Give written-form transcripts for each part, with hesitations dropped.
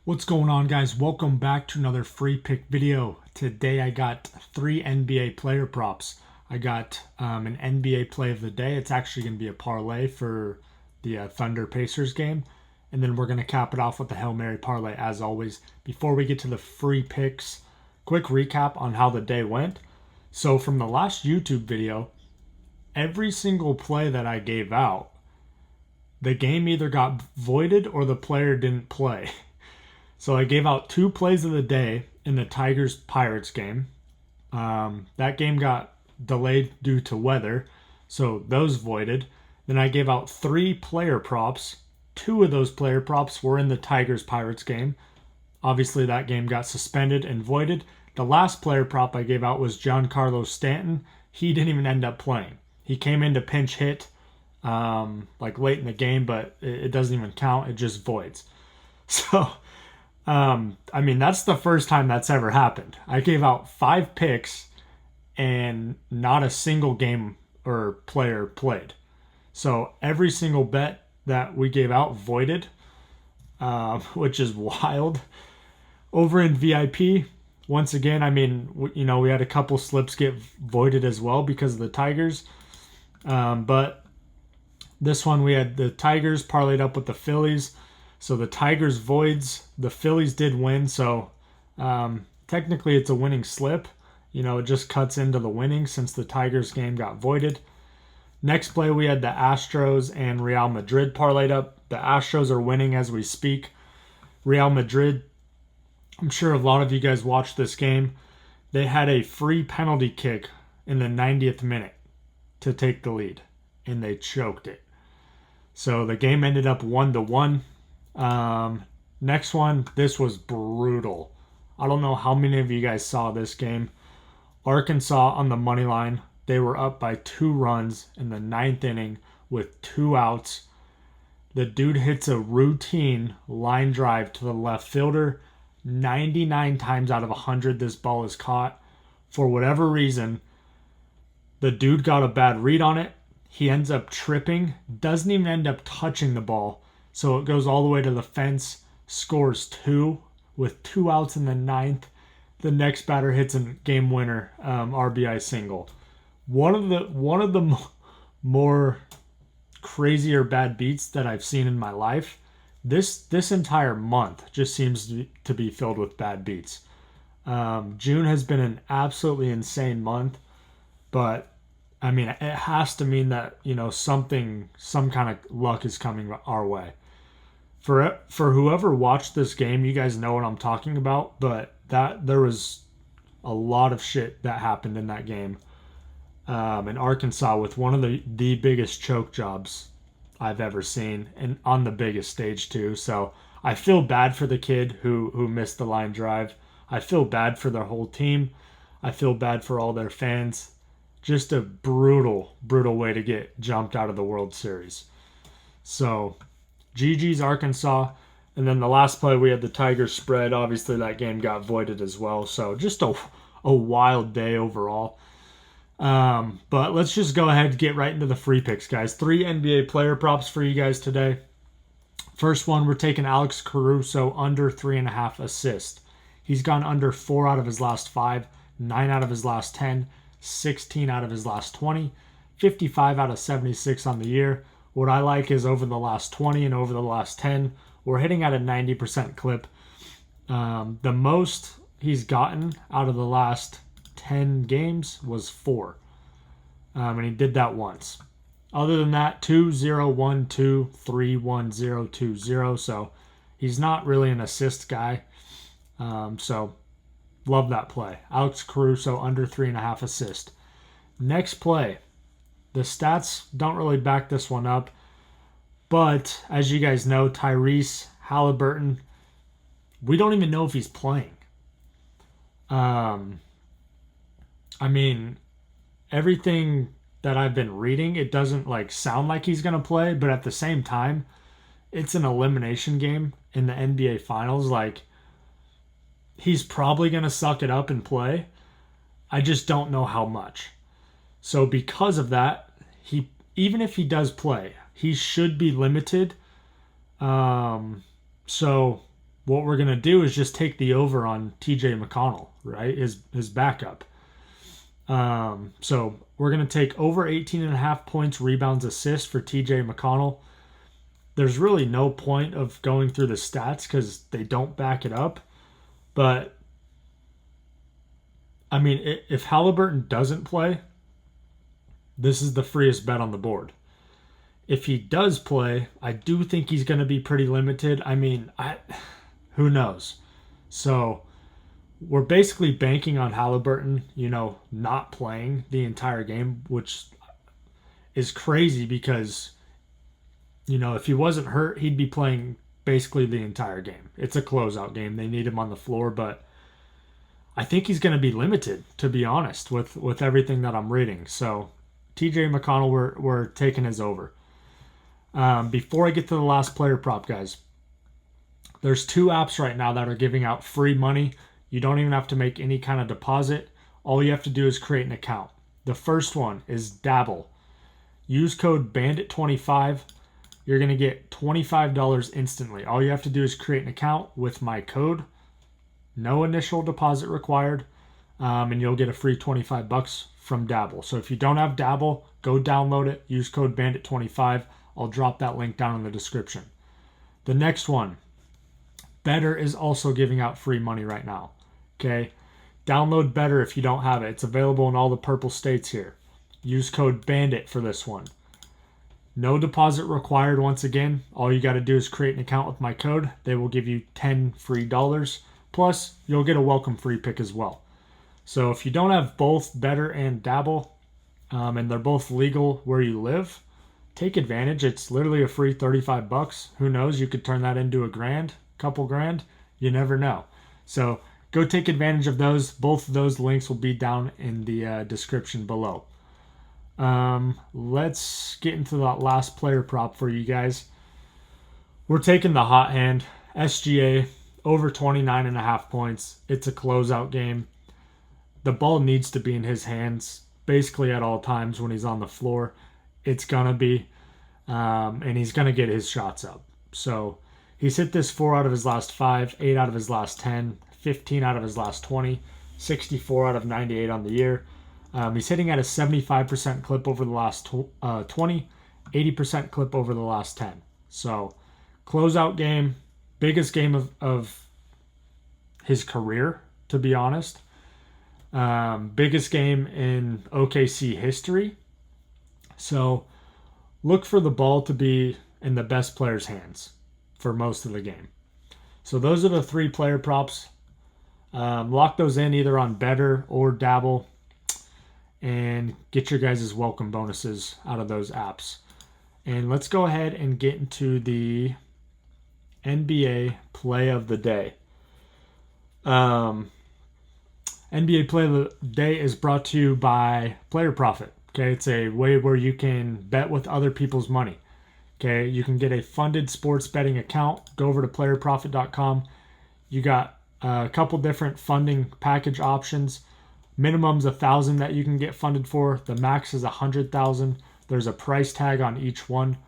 What's going on, guys? Welcome back to another free pick video. Today I got 3 NBA player props. I got an NBA play of the day. It's actually going to be a parlay for the Thunder Pacers game. And then we're going to cap it off with the Hail Mary parlay as always. Before we get to the free picks, quick recap on how the day went. So from the last YouTube video, every single play that I gave out, the game either got voided or the player didn't play. So I gave out 2 plays of the day in the Tigers-Pirates game. That game got delayed due to weather, so those voided. Then I gave out 3 player props. 2 of those player props were in the Tigers-Pirates game. Obviously, that game got suspended and voided. The last player prop I gave out was Giancarlo Stanton. He didn't even end up playing. He came in to pinch hit like late in the game, but it doesn't even count. It just voids. So... I mean, that's the first time that's ever happened. I gave out 5 picks and not a single game or player played. So every single bet that we gave out voided, which is wild. Over in VIP, once again, I mean, we had a couple slips get voided as well because of the Tigers. But this one, we had the Tigers parlayed up with the Phillies. So the Tigers voids, the Phillies did win, so technically it's a winning slip. It just cuts into the winning since the Tigers game got voided. Next play, we had the Astros and Real Madrid parlayed up. The Astros are winning as we speak. Real Madrid, I'm sure a lot of you guys watched this game. They had a free penalty kick in the 90th minute to take the lead, and they choked it. So the game ended up 1-1. Next one, this was brutal. I don't know how many of you guys saw this game. Arkansas on the money line. They were up by 2 runs in the 9th inning with 2 outs. The dude hits a routine line drive to the left fielder. 99 times out of 100, this ball is caught. For whatever reason, the dude got a bad read on it. He ends up tripping, doesn't even end up touching the ball. So it goes all the way to the fence, scores 2 with 2 outs in the 9th. The next batter hits a game winner RBI single. One of the more crazier bad beats that I've seen in my life. This entire month just seems to be filled with bad beats. June has been an absolutely insane month, but I mean, it has to mean that some kind of luck is coming our way. For whoever watched this game, you guys know what I'm talking about, but there was a lot of shit that happened in that game in Arkansas with one of the biggest choke jobs I've ever seen, and on the biggest stage too. So I feel bad for the kid who missed the line drive. I feel bad for their whole team. I feel bad for all their fans. Just a brutal way to get jumped out of the World Series. So GG's Arkansas. And then the last play, we had the Tigers spread. Obviously, that game got voided as well. So just a wild day overall. But let's just go ahead and get right into the free picks, guys. 3 NBA player props for you guys today. First one, we're taking Alex Caruso under 3.5 assists. He's gone under 4 out of his last 5, 9 out of his last 10, 16 out of his last 20, 55 out of 76 on the year. What I like is over the last 20 and over the last 10, we're hitting at a 90% clip. The most he's gotten out of the last 10 games was 4. And he did that once. Other than that, 2-0-1-2, 3-1-0, 2-0. So he's not really an assist guy. So love that play. Alex Caruso under 3.5 assists. Next play. The stats don't really back this one up. But as you guys know, Tyrese Halliburton, we don't even know if he's playing. I mean, everything that I've been reading, it doesn't sound like he's going to play. But at the same time, it's an elimination game in the NBA Finals. He's probably going to suck it up and play. I just don't know how much. So because of that, even if he does play, he should be limited. So what we're going to do is just take the over on TJ McConnell, right? His backup. So we're going to take over 18.5 points, rebounds, assists for TJ McConnell. There's really no point of going through the stats because they don't back it up. But, I mean, if Halliburton doesn't play, this is the freest bet on the board. If he does play, I do think he's going to be pretty limited. I mean, who knows? So we're basically banking on Halliburton, not playing the entire game, which is crazy because, if he wasn't hurt, he'd be playing basically the entire game. It's a closeout game. They need him on the floor, but I think he's going to be limited, to be honest, with everything that I'm reading. So TJ McConnell, we're taking his over. Before I get to the last player prop, guys, there's 2 apps right now that are giving out free money. You don't even have to make any kind of deposit. All you have to do is create an account. The first one is DABBLE. Use code BANDIT25. You're going to get $25 instantly. All you have to do is create an account with my code. No initial deposit required. And you'll get a free $25 from DABBLE. So if you don't have DABBLE, go download it. Use code BANDIT25. I'll drop that link down in the description. The next one, BETR is also giving out free money right now. Okay? Download BETR if you don't have it. It's available in all the purple states here. Use code BANDIT for this one. No deposit required once again. All you got to do is create an account with my code. They will give you $10 free. Plus, you'll get a welcome free pick as well. So if you don't have both BETR and DABBLE, and they're both legal where you live, take advantage. It's literally a free $35. Who knows? You could turn that into couple grand. You never know. So go take advantage of those. Both of those links will be down in the description below. Let's get into that last player prop for you guys. We're taking the hot hand, SGA, over 29.5 points. It's a closeout game. The ball needs to be in his hands basically at all times when he's on the floor. It's going to be, and he's going to get his shots up. So he's hit this 4 out of his last 5, 8 out of his last 10, 15 out of his last 20, 64 out of 98 on the year. He's hitting at a 75% clip over the last 20, 80% clip over the last 10. So closeout game, biggest game of his career, to be honest. Biggest game in OKC history. So look for the ball to be in the best player's hands for most of the game. So those are the 3 player props. Lock those in either on BETR or DABBLE and get your guys' welcome bonuses out of those apps. And let's go ahead and get into the NBA play of the day. NBA play of the day is brought to you by Player Profit. Okay, it's a way where you can bet with other people's money. Okay, you can get a funded sports betting account. Go over to playerprofit.com. You got a couple different funding package options. Minimum's $1,000 that you can get funded for. The max is $100,000. There's a price tag on each one.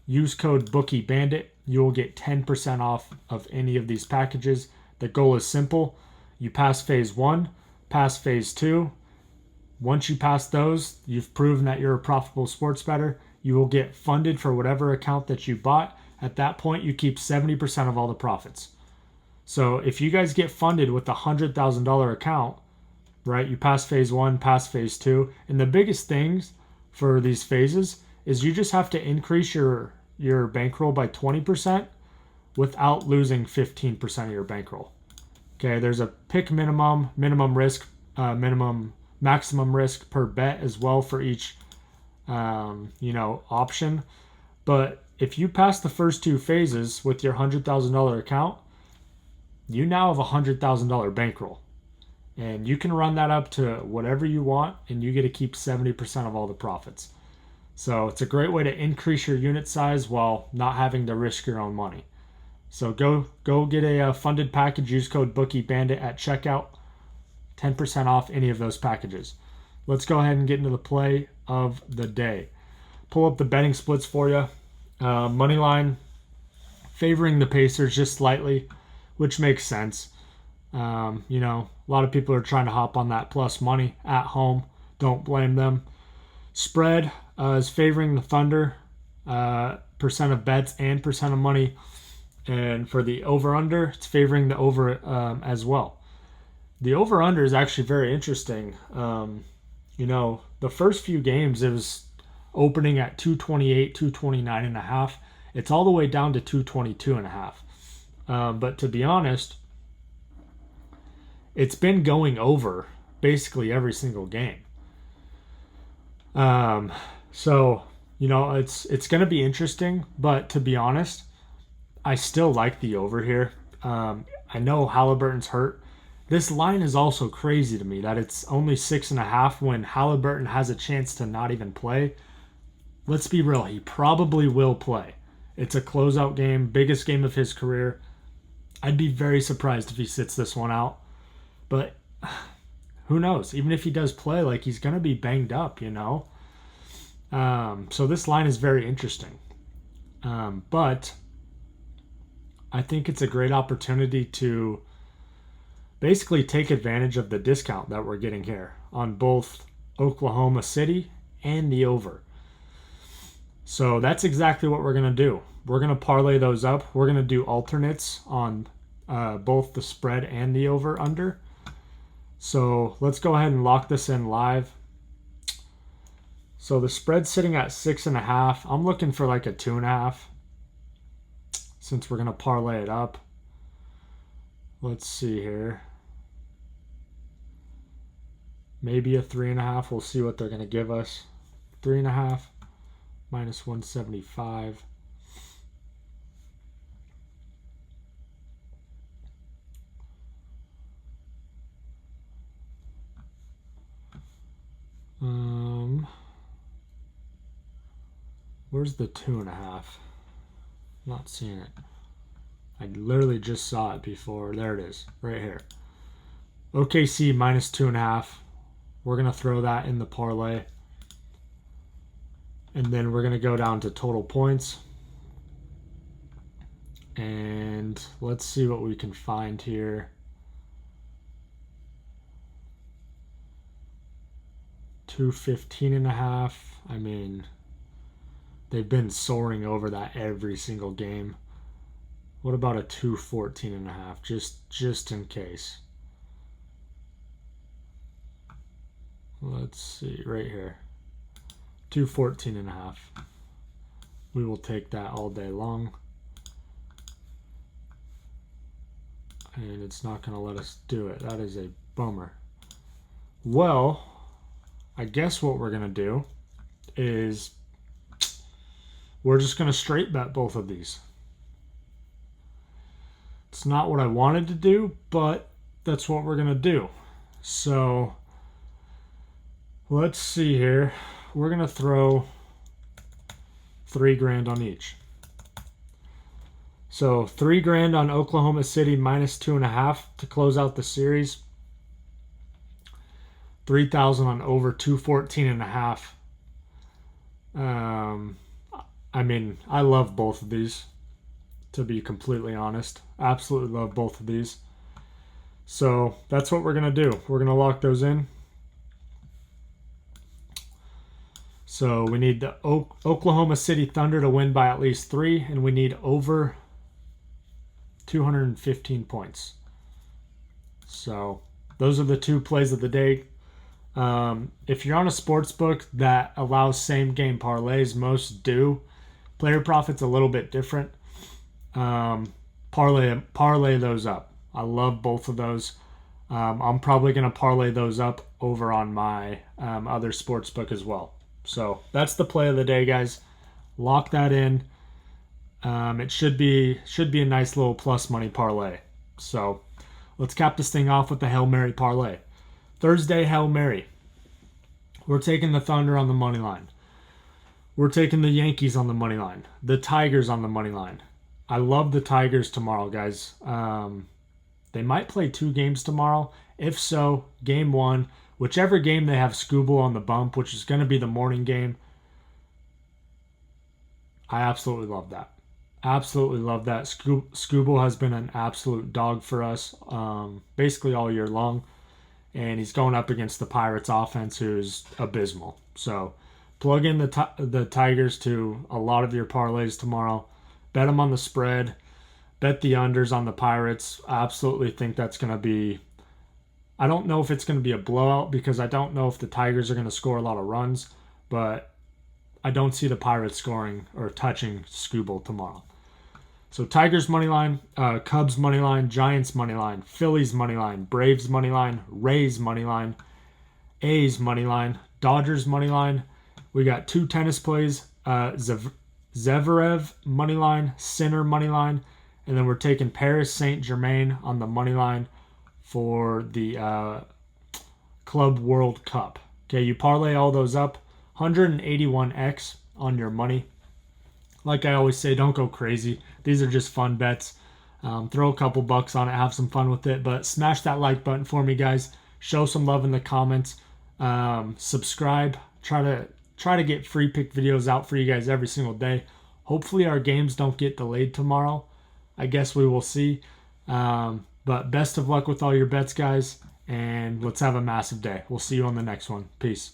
Use code BOOKIEBANDIT. You will get 10% off of any of these packages. The goal is simple. You pass phase 1, pass phase 2. Once you pass those, you've proven that you're a profitable sports bettor. You will get funded for whatever account that you bought. At that point, you keep 70% of all the profits. So if you guys get funded with a $100,000 account, right, you pass phase 1, pass phase 2. And the biggest things for these phases is you just have to increase your bankroll by 20% without losing 15% of your bankroll. Okay, there's a pick minimum risk, maximum risk per bet as well for each, option. But if you pass the first 2 phases with your $100,000 account, you now have a $100,000 bankroll. And you can run that up to whatever you want, and you get to keep 70% of all the profits. So it's a great way to increase your unit size while not having to risk your own money. So go get a funded package. Use code BOOKIEBANDIT at checkout. 10% off any of those packages. Let's go ahead and get into the play of the day. Pull up the betting splits for you. Money line favoring the Pacers just slightly which makes sense. You know, a lot of people are trying to hop on that plus money at home. Don't blame them. Spread is favoring the Thunder, percent of bets and percent of money. And for the over-under, it's favoring the over as well. The over-under is actually very interesting. You know, the first few games, it was opening at 228, 229.5. It's all the way down to 222.5. But to be honest, it's been going over basically every single game. So, you know, it's going to be interesting, but to be honest, I still like the over here. I know Halliburton's hurt. This line is also crazy to me that it's only 6.5 when Halliburton has a chance to not even play. Let's be real, he probably will play. It's a closeout game, biggest game of his career. I'd be very surprised if he sits this one out. But who knows? Even if he does play, like, he's going to be banged up, you know? So this line is very interesting. But I think it's a great opportunity to basically take advantage of the discount that we're getting here on both Oklahoma City and the over. So that's exactly what we're going to do. We're going to parlay those up. We're going to do alternates on both the spread and the over-under. So let's go ahead and lock this in live. So the spread's sitting at 6.5. I'm looking for like a 2.5 since we're going to parlay it up. Let's see here. Maybe a 3.5. We'll see what they're going to give us. 3.5 minus 175. Where's the 2.5? Not seeing it. I literally just saw it before. There it is, right here. OKC minus 2.5. We're going to throw that in the parlay. And then we're going to go down to total points. And let's see what we can find here. 215.5. I mean, they've been soaring over that every single game. What about a 214.5? Just in case. Let's see right here. 214.5. We will take that all day long. And it's not going to let us do it. That is a bummer. Well, I guess what we're going to do is we're just going to straight bet both of these. It's not what I wanted to do, but that's what we're going to do. So let's see here. We're going to throw $3,000 on each. So $3,000 on Oklahoma City minus 2.5 to close out the series. 3,000 on over 214.5. I mean, I love both of these, to be completely honest. Absolutely love both of these. So that's what we're going to do. We're going to lock those in. So we need the Oklahoma City Thunder to win by at least 3, and we need over 215 points. So those are the two plays of the day. If you're on a sports book that allows same game parlays, most do. Player profit's a little bit different. Parlay those up. I love both of those. I'm probably going to parlay those up over on my other sports book as well. So that's the play of the day, guys. Lock that in. It should be a nice little plus money parlay. So let's cap this thing off with the Hail Mary parlay. Thursday, Hail Mary. We're taking the Thunder on the money line. We're taking the Yankees on the money line. The Tigers on the money line. I love the Tigers tomorrow, guys. They might play 2 games tomorrow. If so, game 1, whichever game they have Scooble on the bump, which is going to be the morning game. I absolutely love that. Absolutely love that. Scooble has been an absolute dog for us basically all year long. And he's going up against the Pirates offense, who's abysmal. So plug in the Tigers to a lot of your parlays tomorrow. Bet them on the spread. Bet the unders on the Pirates. I absolutely think that's going to be. I don't know if it's going to be a blowout because I don't know if the Tigers are going to score a lot of runs, but I don't see the Pirates scoring or touching Scooble tomorrow. So Tigers money line, Cubs money line, Giants money line, Phillies money line, Braves money line, Rays money line, A's money line, Dodgers money line. We got two tennis plays, Zverev money line, Sinner money line, and then we're taking Paris Saint-Germain on the money line for the Club World Cup. Okay, you parlay all those up, 181x on your money. Like I always say, don't go crazy. These are just fun bets. Throw a couple bucks on it, have some fun with it. But smash that like button for me, guys. Show some love in the comments. Subscribe. Try to get free pick videos out for you guys every single day. Hopefully our games don't get delayed tomorrow. I guess we will see. But best of luck with all your bets, guys. And let's have a massive day. We'll see you on the next one. Peace.